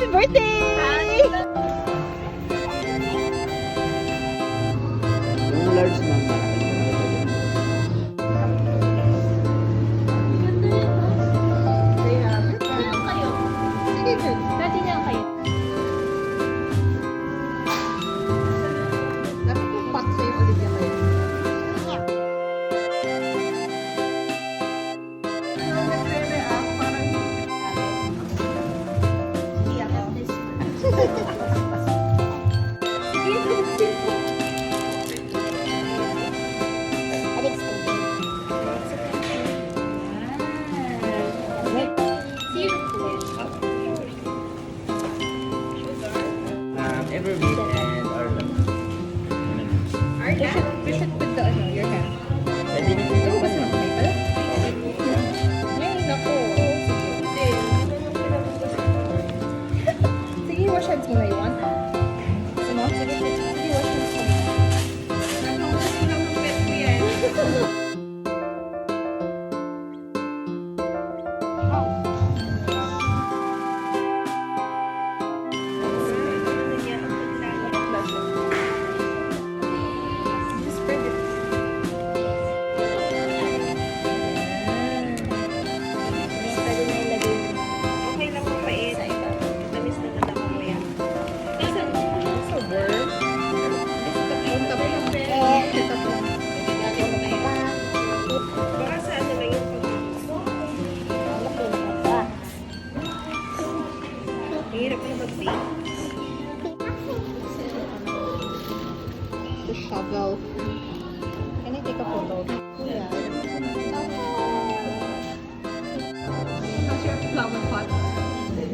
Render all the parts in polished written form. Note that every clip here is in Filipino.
Happy birthday! Yung large lang ba? Sige, good. Pwede lang kayo. Dapat kong pack sa'yo, Olivia, kayo. Evermeet and Arla. We should put the your hand. Pwede na kung Mas makamay pala. Ay, naku. Sige, wash hands muna. You want? Gusto mo? Sige, wash hands muna. The shovel. Can I take a photo? Yeah. How's your flower pot?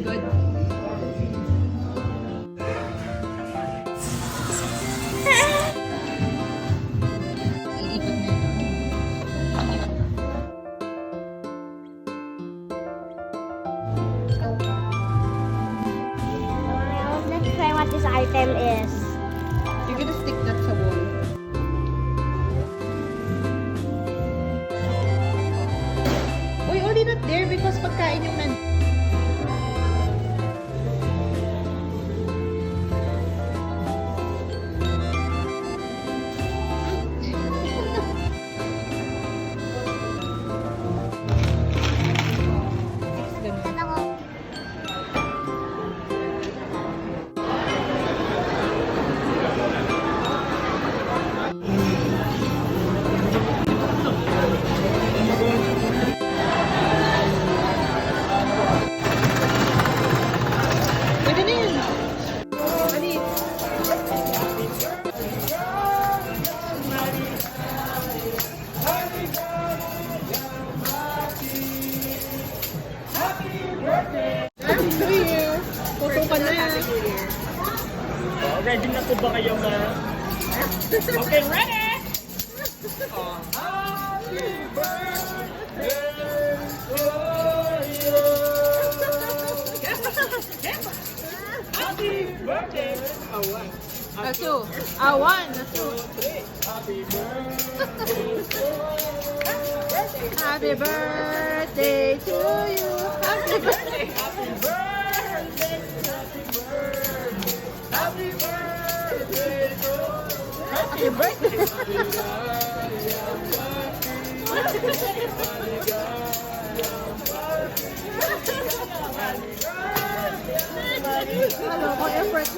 Good. Iipon na. Let's try what this item is. You're gonna stick that sa wall. Uy, only not there because pagkain yung nan... Pwede na yun. Ano yun? Happy New Year! Photo ka na. ready na po ba kayo ma? Okay, ready? Happy birthday to you. Happy birthday. One. A two. A one. A two. Happy birthday. Happy birthday to you. Happy birthday. Happy birthday. Happy birthday to you. Happy birthday. Hello, effort.